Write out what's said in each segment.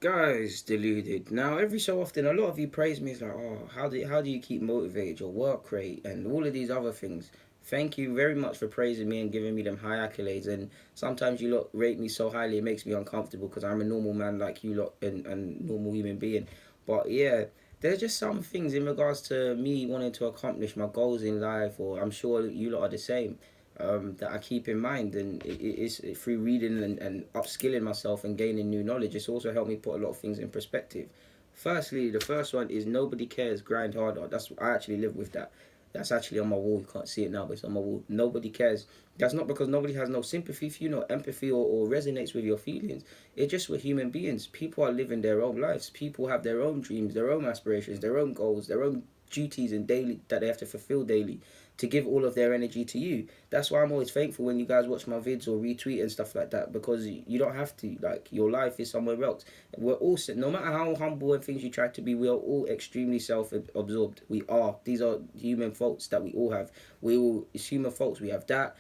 Guys, deluded. Now, every so often, a lot of you praise me. It's like, oh, how do you keep motivated? Your work rate and all of these other things. Thank you very much for praising me and giving me them high accolades. And sometimes you lot rate me so highly, it makes me uncomfortable because I'm a normal man like you lot and normal human being. But yeah, there's just some things in regards to me wanting to accomplish my goals in life, or I'm sure you lot are the same, that I keep in mind. And it's through reading and upskilling myself and gaining new knowledge. It's also helped me put a lot of things in perspective. Firstly, the first one is nobody cares, grind harder. That's I actually live with that. That's actually on my wall. You can't see it now, but it's on my wall. Nobody cares. That's not because nobody has no sympathy for you, no empathy, or resonates with your feelings. It's just we're human beings. People are living their own lives. People have their own dreams, their own aspirations, their own goals, their own duties and daily that they have to fulfill daily to give all of their energy to you. That's why I'm always thankful when you guys watch my vids or retweet and stuff like that, because you don't have to. Like, your life is somewhere else. We're all, no matter how humble and things you try to be, we are all extremely self-absorbed. We are. These are human faults that we all have. We all, it's human faults. We have that.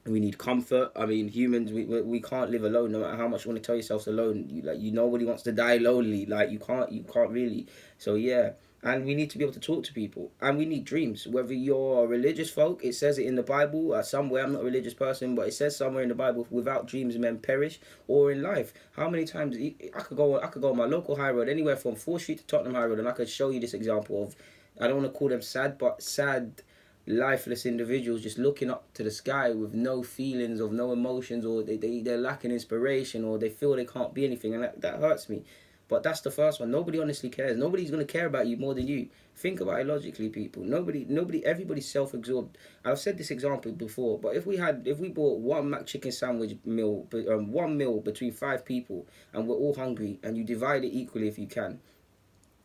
We need comfort. I mean, humans, we can't live alone. No matter how much you want to tell yourselves alone, nobody wants to die lonely. Like, you can't really. So yeah, and we need to be able to talk to people, and we need dreams. Whether you're a religious folk, it says it in the Bible. Somewhere, I'm not a religious person, but it says somewhere in the Bible, without dreams men perish. Or in life, how many times I could go on my local high road, anywhere from 4th Street to Tottenham High Road, and I could show you this example of, I don't want to call them sad, but sad lifeless individuals just looking up to the sky with no feelings, of no emotions, or they're lacking inspiration, or they feel they can't be anything, and that hurts me. But that's the first one. Nobody honestly cares. Nobody's going to care about you more than you. Think about it logically, people. Everybody's self-absorbed. I've said this example before, but if we bought one Mac chicken sandwich meal, one meal between 5 people, and we're all hungry, and you divide it equally if you can,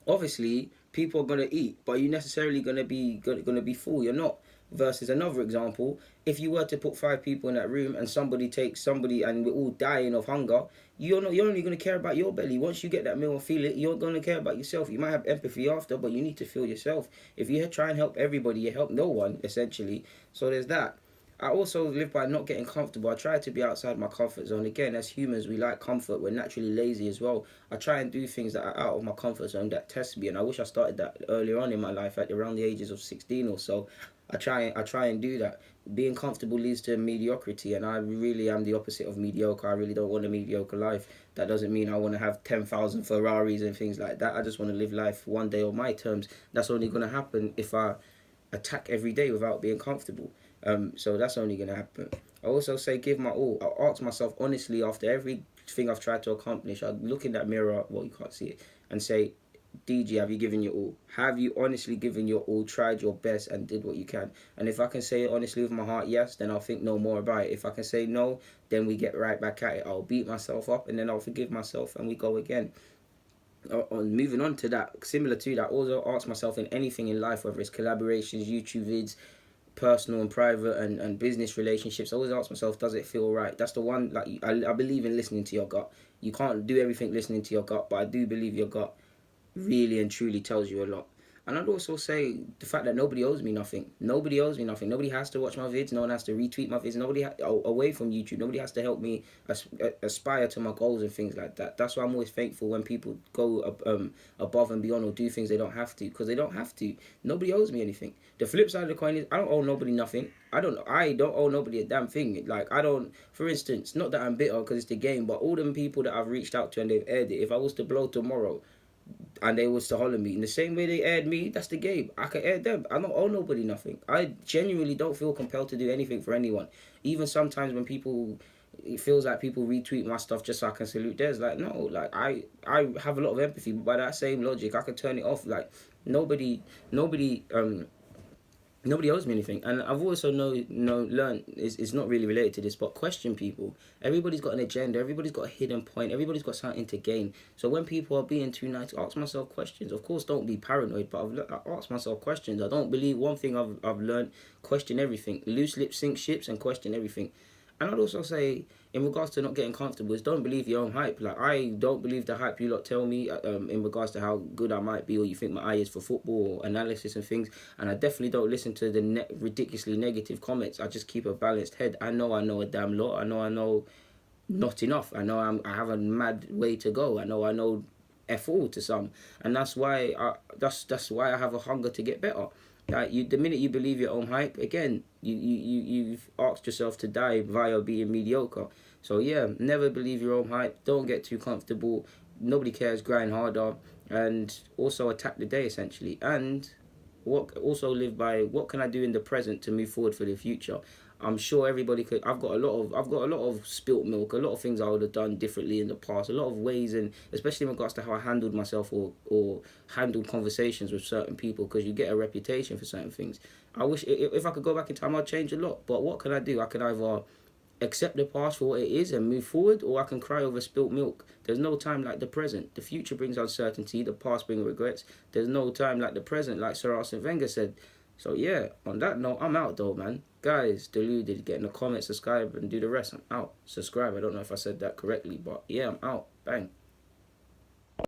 obviously people are gonna eat, but you're necessarily gonna be full. You're not. Versus another example, if you were to put 5 people in that room and somebody takes somebody and we're all dying of hunger, you're only gonna care about your belly. Once you get that meal and feel it, you're gonna care about yourself. You might have empathy after, but you need to feel yourself. If you try and help everybody, you help no one essentially. So there's that. I also live by not getting comfortable. I try to be outside my comfort zone. Again, as humans, we like comfort. We're naturally lazy as well. I try and do things that are out of my comfort zone that test me, and I wish I started that earlier on in my life, at around the ages of 16 or so. I try and do that. Being comfortable leads to mediocrity, and I really am the opposite of mediocre. I really don't want a mediocre life. That doesn't mean I want to have 10,000 Ferraris and things like that. I just want to live life one day on my terms. That's only going to happen if I attack every day without being comfortable. So that's only going to happen. I also say give my all. I ask myself honestly after everything I've tried to accomplish. I look in that mirror, well, you can't see it, and say, DG, have you given your all? Have you honestly given your all, tried your best, and did what you can? And if I can say it honestly with my heart, yes, then I'll think no more about it. If I can say no, then we get right back at it. I'll beat myself up, and then I'll forgive myself, and we go again. Moving on to that, similar to that, also ask myself in anything in life, whether it's collaborations, YouTube vids, personal and private and business relationships, I always ask myself, does it feel right? That's the one. Like, I believe in listening to your gut. You can't do everything listening to your gut, but I do believe your gut really and truly tells you a lot. And I'd also say the fact that nobody owes me nothing. Nobody owes me nothing. Nobody has to watch my vids. No one has to retweet my vids. Away from YouTube. Nobody has to help me aspire to my goals and things like that. That's why I'm always thankful when people go above and beyond or do things they don't have to, because they don't have to. Nobody owes me anything. The flip side of the coin is I don't owe nobody nothing. I don't owe nobody a damn thing. Like, I don't. For instance, not that I'm bitter because it's the game, but all them people that I've reached out to and they've aired it. If I was to blow tomorrow, and they was to holler me in the same way they aired me, that's the game. I can air them. I don't owe nobody nothing. I genuinely don't feel compelled to do anything for anyone. Even sometimes when people, it feels like people retweet my stuff just so I can salute theirs. Like, no, like, I have a lot of empathy, but by that same logic, I could turn it off. Like, nobody owes me anything. And I've also learned, it's not really related to this, but question people. Everybody's got an agenda. Everybody's got a hidden point. Everybody's got something to gain. So when people are being too nice, ask myself questions. Of course, don't be paranoid, but I ask myself questions. I don't believe one thing I've learned: question everything. Loose lips sink ships, and question everything. And I'd also say, in regards to not getting comfortable, is don't believe your own hype. Like, I don't believe the hype you lot tell me in regards to how good I might be, or you think my eye is for football or analysis and things. And I definitely don't listen to the ridiculously negative comments. I just keep a balanced head. I know a damn lot. I know not enough. I know I have a mad way to go. I know f all to some, and that's why I have a hunger to get better. Like the minute you believe your own hype, again, you've asked yourself to die via being mediocre. So yeah, never believe your own hype. Don't get too comfortable. Nobody cares. Grind harder, and also attack the day essentially. And what also live by what can I do in the present to move forward for the future. I'm sure everybody could. I've got a lot of spilt milk, a lot of things I would have done differently in the past, a lot of ways, and especially in regards to how I handled myself or handled conversations with certain people, because you get a reputation for certain things. I wish if I could go back in time, I'd change a lot. But what can I do? I can either accept the past for what it is and move forward, or I can cry over spilt milk. There's no time like the present. The future brings uncertainty, the past brings regrets. There's no time like the present, like Sir Arsene Wenger said. So yeah, on that note, I'm out though, man. Guys, deluded, get in the comments, subscribe, and do the rest. I'm out. Subscribe. I don't know if I said that correctly, but yeah, I'm out. Bang.